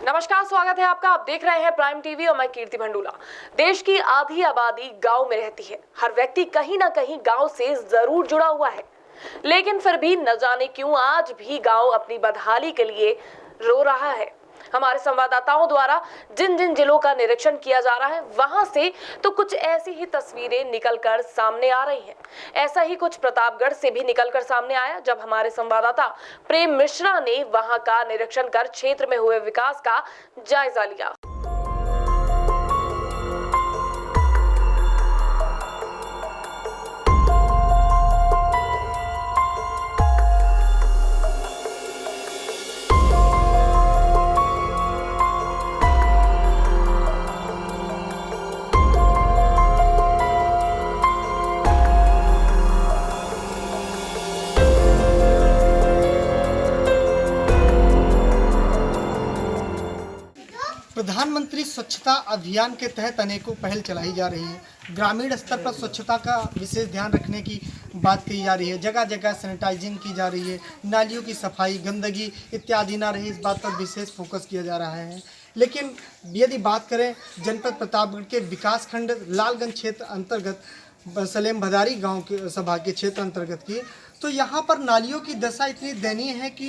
नमस्कार, स्वागत है आपका। आप देख रहे हैं प्राइम टीवी और मैं कीर्ति भंडूला। देश की आधी आबादी गांव में रहती है। हर व्यक्ति कहीं ना कहीं गांव से जरूर जुड़ा हुआ है, लेकिन फिर भी न जाने क्यों आज भी गांव अपनी बदहाली के लिए रो रहा है। हमारे संवाददाताओं द्वारा जिन जिन जिलों का निरीक्षण किया जा रहा है, वहां से तो कुछ ऐसी ही तस्वीरें निकलकर सामने आ रही हैं। ऐसा ही कुछ प्रतापगढ़ से भी निकलकर सामने आया, जब हमारे संवाददाता प्रेम मिश्रा ने वहां का निरीक्षण कर क्षेत्र में हुए विकास का जायजा लिया। प्रधानमंत्री स्वच्छता अभियान के तहत अनेकों पहल चलाई जा रही है। ग्रामीण स्तर पर स्वच्छता का विशेष ध्यान रखने की बात कही जा रही है। जगह जगह सैनिटाइजिंग की जा रही है, नालियों की सफाई, गंदगी इत्यादि ना रही, इस बात पर विशेष फोकस किया जा रहा है। लेकिन यदि बात करें जनपद प्रतापगढ़ के विकासखंड लालगंज क्षेत्र अंतर्गत सलेम भदारी गाँव के सभा के क्षेत्र अंतर्गत की, तो यहाँ पर नालियों की दशा इतनी दयनीय है कि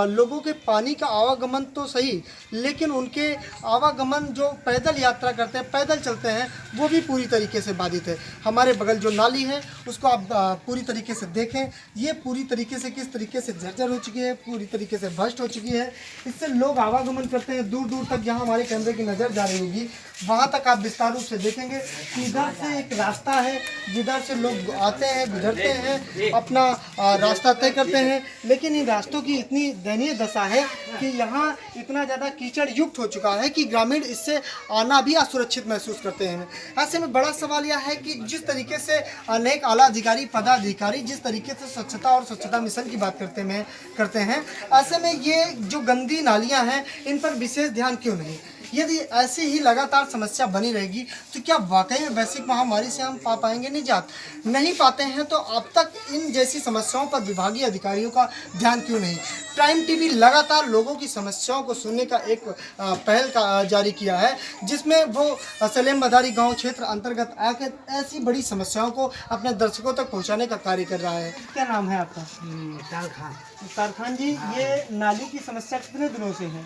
लोगों के पानी का आवागमन तो सही, लेकिन उनके आवागमन जो पैदल यात्रा करते हैं, पैदल चलते हैं, वो भी पूरी तरीके से बाधित है। हमारे बगल जो नाली है उसको आप पूरी तरीके से देखें, ये पूरी तरीके से किस तरीके से जर्जर हो चुकी है, पूरी तरीके से भ्रष्ट हो चुकी है। इससे लोग आवागमन करते हैं दूर दूर तक। जहाँ हमारे कैमरे की नज़र जा रही होगी वहाँ तक आप विस्तार रूप से देखेंगे कि इधर से एक रास्ता है जिधर से लोग आते हैं, गुजरते हैं, अपना रास्ता तय करते हैं। लेकिन इन रास्तों की इतनी दयनीय दशा है कि यहाँ इतना ज़्यादा कीचड़ युक्त हो चुका है कि ग्रामीण इससे आना भी असुरक्षित महसूस करते हैं। ऐसे में बड़ा सवाल यह है कि जिस तरीके से अनेक आला अधिकारी, पदाधिकारी जिस तरीके से स्वच्छता और स्वच्छता मिशन की बात करते हैं, ऐसे में ये जो गंदी नालियाँ हैं इन पर विशेष ध्यान क्यों नहीं? यदि ऐसी ही लगातार समस्या बनी रहेगी तो क्या वाकई में वैश्विक महामारी से हम पा पाएंगे निजात? नहीं पाते हैं तो अब तक इन जैसी समस्याओं पर विभागीय अधिकारियों का ध्यान क्यों नहीं? प्राइम टीवी लगातार लोगों की समस्याओं को सुनने का एक पहल का जारी किया है, जिसमें वो सलेम बदारी गांव क्षेत्र अंतर्गत आकर ऐसी बड़ी समस्याओं को अपने दर्शकों तक पहुँचाने का कार्य कर रहा है। क्या नाम है आपका? मुख्तार खान जी, ये नाली की समस्या कितने दिनों से है?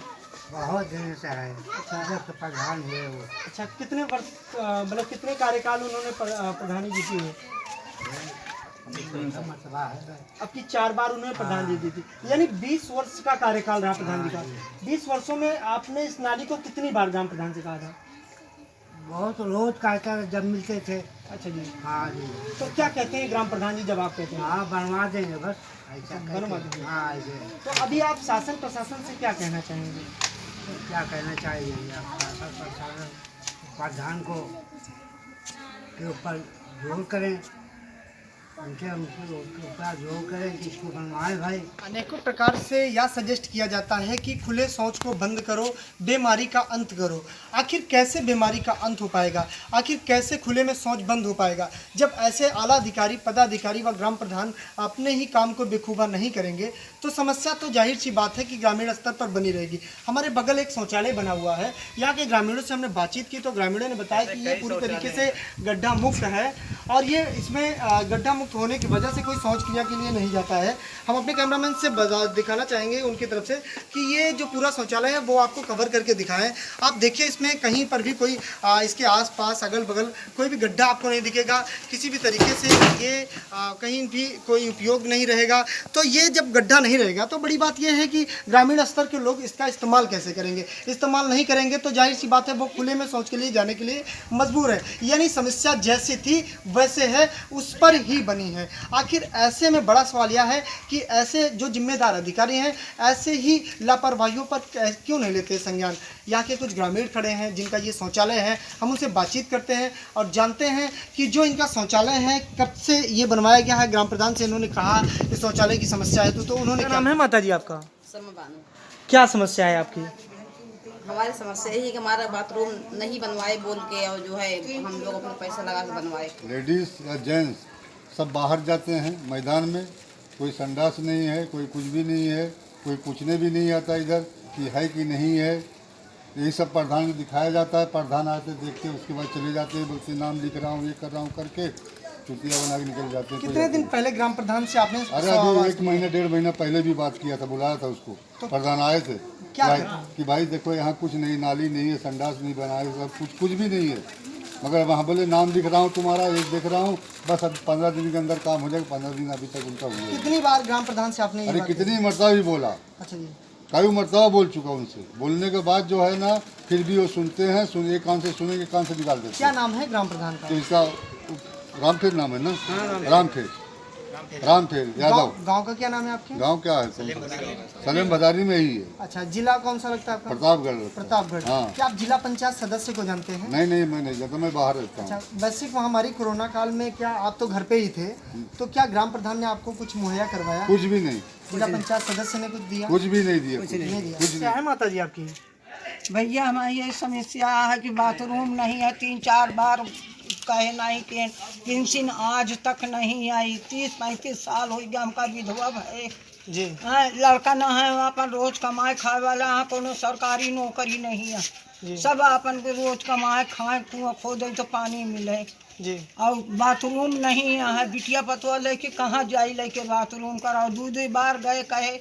बहुत दिन से है। अच्छा, प्रधान हुए वो। अच्छा, कितने वर्ष मतलब कितने कार्यकाल उन्होंने प्रधानी जी की है? अब की 4 बार उन्होंने प्रधान जी दी थी, यानी 20 वर्ष का कार्यकाल रहा प्रधान जी का। 20 वर्षों में आपने इस नाली को कितनी बार ग्राम प्रधान से कहा था? बहुत रोज कहता जब मिलते थे। अच्छा जी। हाँ जी। तो क्या कहते हैं ग्राम प्रधान जी जब आप कहते हैं? हाँ, बनवा देंगे बस, ऐसा बनवा देंगे। हाँ ऐसे। तो अभी आप शासन प्रशासन से क्या कहना चाहेंगे? तो क्या कहना चाहिए प्रधान को के ऊपर जोर करें, उनके ऊपर जोर करें कि इसको बनवाएं भाई। अनेकों प्रकार से यह सजेस्ट किया जाता है कि खुले शौच को बंद करो, बीमारी का अंत करो। आखिर कैसे बीमारी का अंत हो पाएगा? आखिर कैसे खुले में शौच बंद हो पाएगा जब ऐसे आला अधिकारी, पदाधिकारी व ग्राम प्रधान अपने ही काम को बेखूबा नहीं करेंगे? तो समस्या तो जाहिर सी बात है कि ग्रामीण स्तर पर बनी रहेगी। हमारे बगल एक शौचालय बना हुआ है, यहाँ के ग्रामीणों से हमने बातचीत की तो ग्रामीणों ने बताया कि ये पूरी तरीके से गड्ढा मुक्त है और ये इसमें गड्ढा मुक्त होने की वजह से कोई शौच क्रिया के लिए नहीं जाता है। हम अपने कैमरामैन से दिखाना चाहेंगे उनकी तरफ से कि ये जो पूरा शौचालय है वो आपको कवर करके दिखाएं। आप देखिए इसमें कहीं पर भी कोई इसके आसपास अगल बगल कोई भी गड्ढा आपको नहीं दिखेगा, किसी भी तरीके से ये कहीं भी कोई उपयोग नहीं रहेगा। तो ये जब गड्ढा नहीं रहेगा तो बड़ी बात यह है कि ग्रामीण स्तर के लोग इसका इस्तेमाल कैसे करेंगे? इस्तेमाल नहीं करेंगे तो जाहिर सी बात है वो खुले में शौच के लिए जाने के लिए मजबूर है। यानी समस्या जैसी थी वैसे है, उस पर ही बनी है। आखिर ऐसे में बड़ा सवाल यह है कि ऐसे जो जिम्मेदार अधिकारी हैं ऐसे ही लापरवाहियों पर क्यों नहीं लेते संज्ञान? यहाँ के कुछ ग्रामीण खड़े हैं जिनका ये शौचालय है, हम उनसे बातचीत करते हैं और जानते हैं कि जो इनका शौचालय है कब से ये बनवाया गया है। ग्राम प्रधान से इन्होंने कहा कि शौचालय की समस्या है तो उन्होंने। क्या नाम है माता जी आपका? क्या समस्या है आपकी? हमारी समस्या यही है कि हमारा बाथरूम नहीं बनवाए बोल के, और जो है हम लोग अपने पैसा लगा के बनवाए। लेडीज़ या जेंट्स सब बाहर जाते हैं मैदान में, कोई संडास नहीं है, कोई कुछ भी नहीं है, कोई पूछने भी नहीं आता इधर कि है कि नहीं है। यही सब प्रधान को दिखाया जाता है। प्रधान आते देखते उसके बाद चले जाते हैं, बोलते नाम लिख रहा हूँ, ये कर रहा हूँ करके चुतिया बना के निकल जाते हैं। कितने दिन पहले ग्राम प्रधान से आपने अरे अभी 1 महीना 1.5 महीना पहले भी बात किया था, बुलाया था उसको। प्रधान आए थे क्या भाई, कहते हैं? कि भाई देखो यहाँ कुछ नहीं, नाली नहीं है, संडास नहीं बनाए, सब कुछ भी नहीं है। मगर वहाँ बोले नाम लिख रहा हूँ तुम्हारा, एक देख रहा हूँ, बस अब 15 दिन के अंदर काम हो जाएगा। 15 दिन अभी तक उनका हुआ है। कितनी बार ग्राम प्रधान से आपने ये अरे बात कितनी मरतबा भी बोला, की? अच्छा जी, कई मरतबा बोल चुका उनसे। बोलने के बाद जो है ना, फिर भी वो सुनते हैं, एक कान से सुनेंगे, एक कान से निकाल देते क्या हैं। नाम है ग्राम प्रधान का? तो इसका रामखेर नाम है ना, रामखेर यादव। गांव का क्या नाम है आपके? गांव क्या है? सलेम बाजारी में ही है। अच्छा, जिला कौन सा लगता है आपका? प्रतापगढ़। प्रतापगढ़। हाँ। क्या आप जिला पंचायत सदस्य को जानते हैं? नहीं नहीं, मैं नहीं जानता, मैं बाहर रहता हूँ। अच्छा, वैश्विक महामारी कोरोना काल में क्या आप तो घर पे ही थे, तो क्या ग्राम प्रधान ने आपको कुछ मुहैया करवाया? कुछ भी नहीं, जिला पंचायत सदस्य ने कुछ दिया? कुछ भी नहीं दिया। नहीं दिया। क्या है माता जी आपकी? भैया हमारी ये समस्या है कि बाथरूम नहीं है, 3-4 बार कहे नहीं कि पेंशन आज तक नहीं आई। 30-35 साल हो गया हमका विधवा है जी। लड़का न है, अपन रोज कमाए खाए वाला है, कोनो सरकारी नौकरी नहीं है। सब अपन के रोज कमाए खाए, कुआं खोदे तो पानी मिले जी। और बाथरूम नहीं है। बिटिया पतवा लेके कहाँ जाई लेके बाथरूम कराओ। 2 बार गए कहे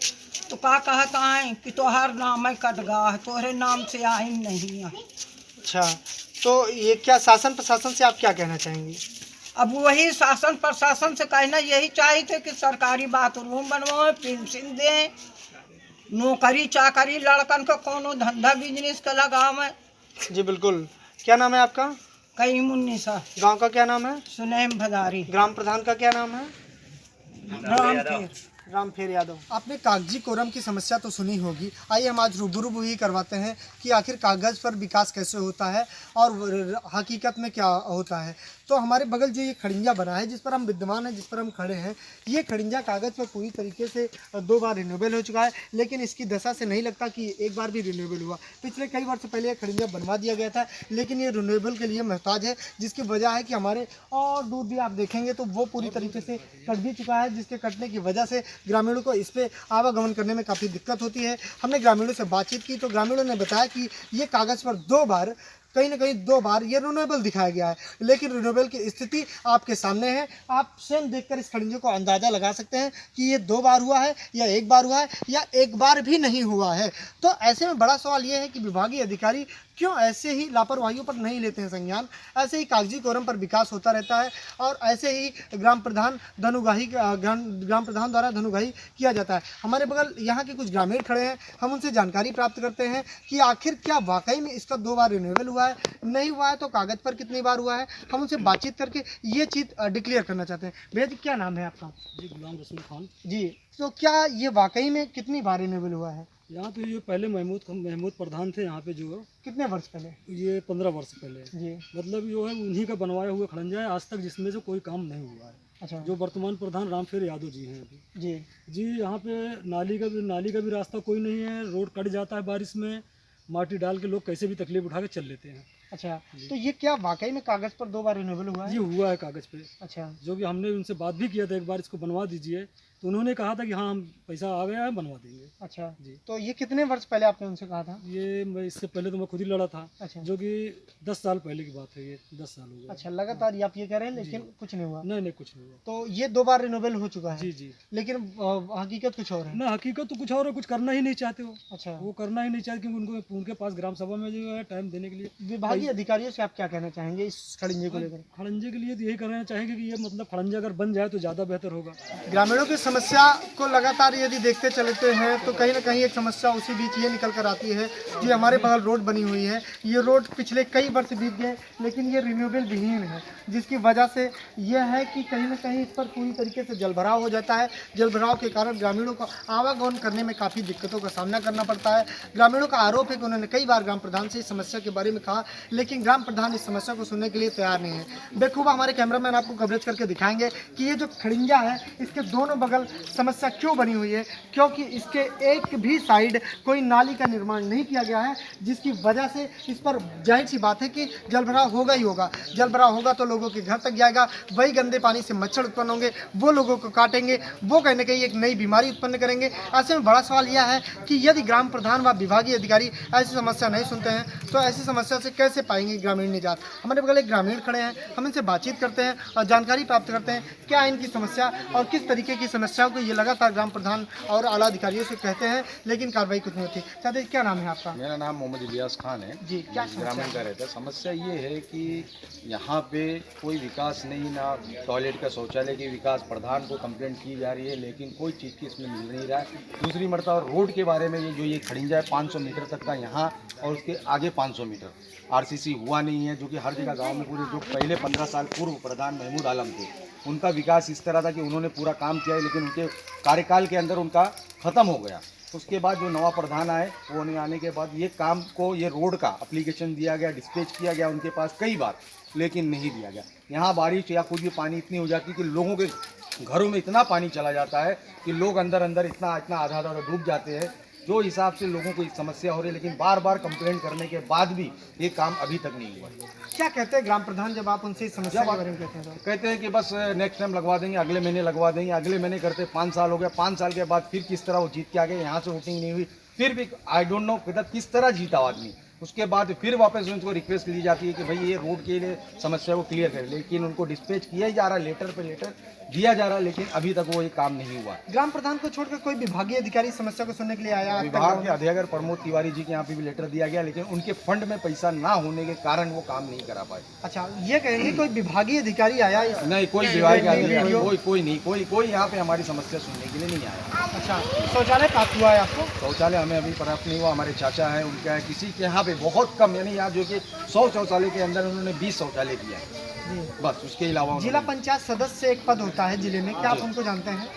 तो का कहा कहाँ कि तोहार नाम है कटगा है, तोहरे नाम से आई नहीं है। अच्छा, तो ये क्या शासन प्रशासन से आप क्या कहना चाहेंगे? अब वही शासन प्रशासन से कहना यही चाहिए थे कि सरकारी बाथरूम बनवाए, पेंशन दें, नौकरी चाकरी लड़कन को कोनो धंधा बिजनेस का लगावे। जी बिल्कुल। क्या नाम है आपका? कई मुन्नीसा गांव का क्या नाम है? सुनैम भदारी ग्राम प्रधान का क्या नाम है? रामखेर यादव। आपने कागजी कोरम की समस्या तो सुनी होगी। आइए हम आज रूबरू ही करवाते हैं कि आखिर कागज पर विकास कैसे होता है और हकीकत में क्या होता है। तो हमारे बगल जो ये खड़िंजा बना है, जिस पर हम विद्यमान हैं, जिस पर हम खड़े हैं, ये खड़िंजा कागज़ पर पूरी तरीके से 2 बार रिन्यूएबल हो चुका है, लेकिन इसकी दशा से नहीं लगता कि एक बार भी रिन्यूएबल हुआ। पिछले कई वर्ष पहले ये खड़िंजा बनवा दिया गया था, लेकिन ये रिन्यूएबल के लिए मोहताज है, जिसकी वजह है कि हमारे और दूर भी आप देखेंगे तो वो पूरी तरीके से कट भी चुका है, जिसके कटने की वजह से ग्रामीणों को इस पर आवागमन करने में काफ़ी दिक्कत होती है। हमने ग्रामीणों से बातचीत की तो ग्रामीणों ने बताया कि ये कागज़ पर 2 बार कहीं ना कहीं 2 बार ये रिन्यूएबल दिखाया गया है, लेकिन रिन्यूएबल की स्थिति आपके सामने है। आप स्वयं देखकर इस खड़िंजे को अंदाज़ा लगा सकते हैं कि ये 2 बार हुआ है या 1 बार हुआ है या 1 बार भी नहीं हुआ है। तो ऐसे में बड़ा सवाल ये है कि विभागीय अधिकारी क्यों ऐसे ही लापरवाहियों पर नहीं लेते हैं संज्ञान। ऐसे ही कागजी कोरम पर विकास होता रहता है और ऐसे ही ग्राम प्रधान द्वारा धनुगाही किया जाता है। हमारे बगल यहाँ के कुछ ग्रामीण खड़े हैं, हम उनसे जानकारी प्राप्त करते हैं कि आखिर क्या वाकई में इसका 2 बार रिन्यूएबल हुआ है, नहीं हुआ है तो कागज़ पर कितनी बार हुआ है। हम उनसे बातचीत करके ये चीज़ डिक्लेयर करना चाहते हैं। भैया जी, क्या नाम है आपका? जी गुलाम रसूल खान। जी, तो क्या ये वाकई में कितनी बार रिन्यूएबल हुआ है? यहाँ पे ये पहले महमूद प्रधान थे यहाँ पे, जो कितने वर्ष पहले? ये 15 वर्ष पहले। जी। मतलब जो है उन्हीं का बनवाया हुआ खड़ंजा है, आज तक जिसमें से कोई काम नहीं हुआ है। अच्छा। जो वर्तमान प्रधान रामखेर यादव जी हैं अभी। जी जी, यहाँ पे नाली का भी रास्ता कोई नहीं है, रोड कट जाता है बारिश में, माटी डाल के लोग कैसे भी तकलीफ उठा के चल लेते हैं। अच्छा, तो ये क्या वाकई में कागज़ पर 2 बार रिन्यूएबल हुआ है? ये हुआ है कागज़ पे। अच्छा। जो कि हमने उनसे बात भी किया था, एक बार इसको बनवा दीजिए, तो उन्होंने कहा था कि हाँ हम पैसा आ गया है, बनवा देंगे। अच्छा जी। तो ये कितने वर्ष पहले आपने उनसे कहा था? ये मैं इससे पहले तो मैं खुद ही लड़ा था। अच्छा। जो कि 10 साल पहले की बात है, ये 10 साल हो गए। अच्छा, लगातार ये आप ये कह रहे हैं, लेकिन कुछ नहीं हुआ? नहीं नहीं, कुछ नहीं हुआ। तो ये 2 बार रिन्यूएबल हो चुका है? जी जी। लेकिन हकीकत कुछ और है? ना, हकीकत तो कुछ और है, कुछ करना ही नहीं चाहते हो। अच्छा। वो करना ही नहीं चाहते क्योंकि उनके पास ग्राम सभा में जो है टाइम देने के लिए। विभागीय अधिकारियों से आप क्या कहना चाहेंगे इस खड़िंजे को लेकर? खड़ंजे के लिए तो यही कहना चाहेंगे कि ये मतलब खड़ंजा अगर बन जाए तो ज़्यादा बेहतर होगा। ग्रामीणों की समस्या को लगातार यदि देखते चलते हैं तो कहीं ना कहीं एक समस्या उसी बीच ये निकल कर आती है। जो हमारे बगल रोड बनी हुई है, ये रोड पिछले कई वर्ष बीत गए, लेकिन ये रिन्यूएबल विहीन है, जिसकी वजह से यह है कि कहीं ना कहीं इस पर पूरी तरीके से जलभराव हो जाता है। जलभराव के कारण ग्रामीणों को आवागमन करने में काफ़ी दिक्कतों का सामना करना पड़ता है। ग्रामीणों का आरोप है कि उन्होंने कई बार ग्राम प्रधान से इस समस्या के बारे में कहा, लेकिन ग्राम प्रधान इस समस्या को सुनने के लिए तैयार नहीं है। बेखूबा हमारे कैमरामैन आपको कवरेज करके दिखाएंगे कि ये जो खड़िंजा है, इसके दोनों बगल आजकल समस्या क्यों बनी हुई है, क्योंकि इसके एक भी साइड कोई नाली का निर्माण नहीं किया गया है, जिसकी वजह से इस पर जाहिर सी बात है कि जलभराव होगा ही होगा। जलभराव होगा तो लोगों के घर तक जाएगा, वही गंदे पानी से मच्छर उत्पन्न होंगे, वो लोगों को काटेंगे, वो कहीं ना कहीं एक नई बीमारी उत्पन्न करेंगे। ऐसे में बड़ा सवाल यह है कि यदि ग्राम प्रधान व विभागीय अधिकारी ऐसी समस्या नहीं सुनते हैं तो ऐसी समस्या से कैसे पाएंगे ग्रामीण निजात। हमारे बगल एक ग्रामीण खड़े हैं, हम इनसे बातचीत करते हैं और जानकारी प्राप्त करते हैं क्या इनकी समस्या और किस तरीके की समस्याओं को ये लगातार ग्राम प्रधान और आला अधिकारियों से कहते हैं, लेकिन कार्रवाई कुछ नहीं होती। चाचा क्या नाम है आपका? मेरा नाम मोहम्मद इलियास खान है जी, क्या ग्रामीण का रहता है। समस्या ये है कि यहाँ पे कोई विकास नहीं, ना टॉयलेट का शौचालय की विकास। प्रधान को कंप्लेंट की जा रही है लेकिन कोई चीज़ की इसमें मिल नहीं रहा है। दूसरी मरतबा रोड के बारे में ये खड़िंजा है 500 मीटर तक का यहाँ और उसके आगे 500 मीटर आरसीसी हुआ नहीं है, जो कि हर जगह गांव में पूरे जो पहले 15 साल पूर्व प्रधान महमूद आलम थे उनका विकास इस तरह था कि उन्होंने पूरा काम किया है, लेकिन उनके कार्यकाल के अंदर उनका ख़त्म हो गया। उसके बाद जो नवा प्रधान आए वो नहीं आने के बाद ये काम को, ये रोड का एप्लीकेशन दिया गया, डिस्पैच किया गया उनके पास कई बार, लेकिन नहीं दिया गया। यहाँ बारिश या कुछ भी पानी इतनी हो जाती है कि लोगों के घरों में इतना पानी चला जाता है कि लोग अंदर इतना आधा आधा डूब जाते हैं। जो हिसाब से लोगों को समस्या हो रही है, लेकिन बार बार कंप्लेंट करने के बाद भी ये काम अभी तक नहीं हुआ। क्या कहते हैं ग्राम प्रधान जब आप उनसे इस समस्या के बारे में कहते हैं तो? कहते हैं कि बस नेक्स्ट टाइम लगवा देंगे, अगले महीने लगवा देंगे। अगले महीने करते 5 साल हो गया, 5 साल के बाद फिर किस तरह वो जीत के आ गए, यहाँ से वोटिंग नहीं हुई, फिर भी आई डोंट नो किस तरह जीता आदमी। उसके बाद फिर वापस उनको रिक्वेस्ट की जाती है कि भाई ये रोड के लिए समस्या को क्लियर करें, लेकिन उनको डिस्पैच किया ही जा रहा है, लेटर पे लेटर दिया जा रहा है, लेकिन अभी तक वो ये काम नहीं हुआ। ग्राम प्रधान को छोड़कर कोई विभागीय अधिकारी समस्या को सुनने के लिए आया? विभाग के अधिकारी प्रमोद तिवारी जी के यहाँ पे भी लेटर दिया गया, लेकिन उनके फंड में पैसा ना होने के कारण वो काम नहीं करा पाए। अच्छा, ये कहेंगे कोई विभागीय अधिकारी आया? नहीं, कोई विभाग का अधिकारी कोई नहीं, कोई यहाँ पे हमारी समस्या सुनने के लिए नहीं आया। अच्छा, शौचालय प्राप्त हुआ है आपको? शौचालय हमें अभी प्राप्त नहीं हुआ। हमारे चाचा है, उनका है, किसी के यहाँ पे बहुत कम, यानी यहाँ जो कि 100 शौचालय के अंदर उन्होंने 20 शौचालय किया है बस। उसके अलावा जिला पंचायत सदस्य एक पद होता है जिले में, क्या आप उनको जानते हैं?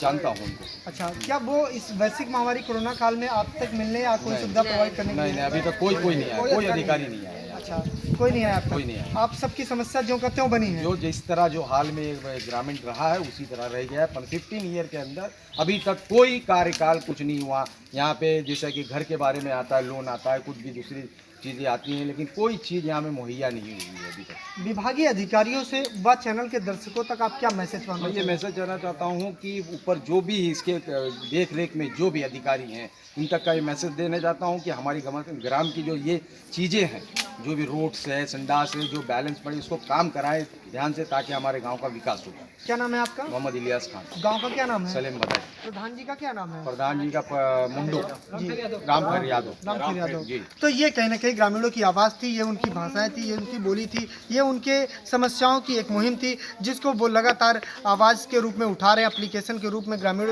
जानता हूँ उनको। अच्छा, क्या वो इस वैश्विक महामारी कोरोना काल में आप तक मिलने या कोई सुविधा प्रोवाइड करने के लिए? नहीं, अभी तक कोई नहीं आया, कोई अधिकारी नहीं आया। अच्छा, कोई नहीं आया आप तक? कोई नहीं आया। आप सबकी समस्या जो का त्यों बनी है? जो जिस तरह जो हाल में ग्रामीण रहा है उसी तरह रह गया है। 15 ईयर के अंदर अभी तक कोई कार्यकाल कुछ नहीं हुआ। यहाँ पे जैसा कि घर के बारे में आता है, लोन आता है, कुछ भी दूसरी चीज़ें आती हैं, लेकिन कोई चीज़ यहाँ में मुहैया नहीं हुई है अभी तक। विभागीय अधिकारियों से व चैनल के दर्शकों तक आप क्या मैसेज मैं पाना? ये मैसेज देना चाहता हूँ कि ऊपर जो भी इसके देख रेख में जो भी अधिकारी हैं उन तक का ये मैसेज देना चाहता हूँ कि हमारी ग्राम की जो ये चीज़ें हैं, जो भी रोड्स है, संडास है, जो बैलेंस पड़े, इसको काम कराएं ध्यान से, ताकि हमारे गांव का विकास हो जाए। क्या नाम है आपका? मोहम्मद इलियास खान। गांव का क्या नाम है? सलीम बदाई। प्रधान जी का क्या नाम है? प्रधान जी का मुंडू रामखर यादव। रामखर यादव जी। तो ये कहीं ना कहीं ग्रामीणों की आवाज़ थी, ये उनकी भाषाएं थी, ये उनकी बोली थी, ये उनके समस्याओं की एक मुहिम थी, जिसको वो लगातार आवाज़ के रूप में उठा रहे, एप्लीकेशन के रूप में ग्रामीण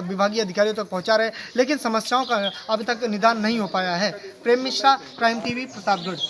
विभागीय अधिकारियों तक पहुंचा रहे, लेकिन समस्याओं का अभी तक निदान नहीं हो पाया है। प्रेम मिश्रा, प्राइम टीवी, प्रतापगढ़।